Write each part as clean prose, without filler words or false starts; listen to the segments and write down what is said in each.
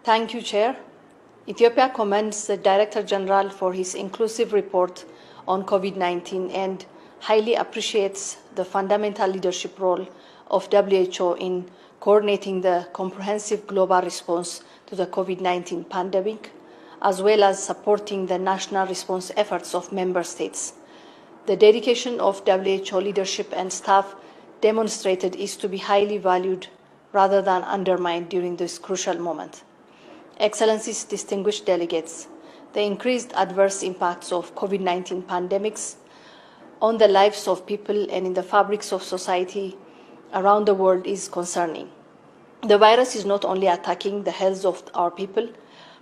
Thank you, Chair. Ethiopia commends the Director General for his inclusive report on COVID-19 and highly appreciates the fundamental leadership role of WHO in coordinating the comprehensive global response to the COVID-19 pandemic, as well as supporting the national response efforts of member states. The dedication of WHO leadership and staff demonstrated is to be highly valued rather than undermined during this crucial moment. Excellencies, distinguished delegates, the increased adverse impacts of COVID-19 pandemics on the lives of people and in the fabrics of society around the world is concerning. The virus is not only attacking the health of our people,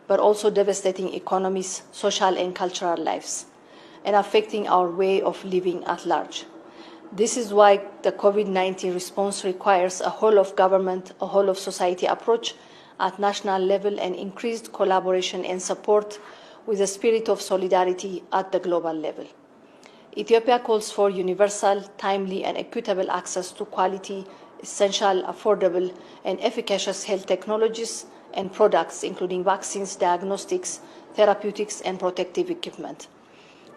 but also devastating economies, social and cultural lives, and affecting our way of living at large. This is why the COVID-19 response requires a whole of government, a whole of society approach at national level and increased collaboration and support with a spirit of solidarity at the global level. Ethiopia calls for universal, timely and equitable access to quality, essential, affordable and efficacious health technologies and products, including vaccines, diagnostics, therapeutics and protective equipment.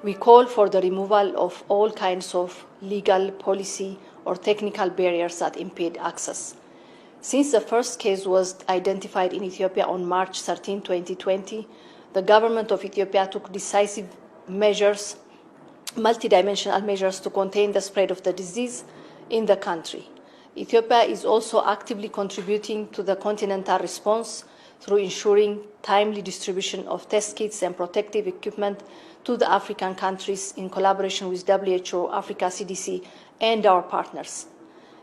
We call for the removal of all kinds of legal, policy or technical barriers that impede access. Since the first case was identified in Ethiopia on March 13, 2020, the government of Ethiopia took decisive measures, multidimensional measures to contain the spread of the disease in the country. Ethiopia is also actively contributing to the continental response through ensuring timely distribution of test kits and protective equipment to the African countries in collaboration with WHO, Africa CDC, and our partners.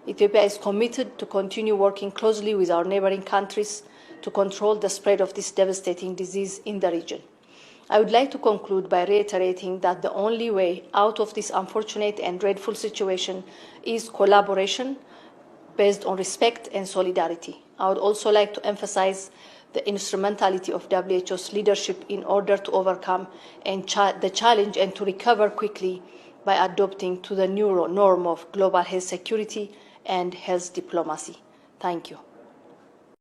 Ethiopia is committed to continue working closely with our neighboring countries to control the spread of this devastating disease in the region. I would like to conclude by reiterating that the only way out of this unfortunate and dreadful situation is collaboration based on respect and solidarity. I would also like to emphasize the instrumentality of WHO's leadership in order to overcome the challenge and to recover quickly by adopting to the new norm of global health security and health diplomacy. Thank you.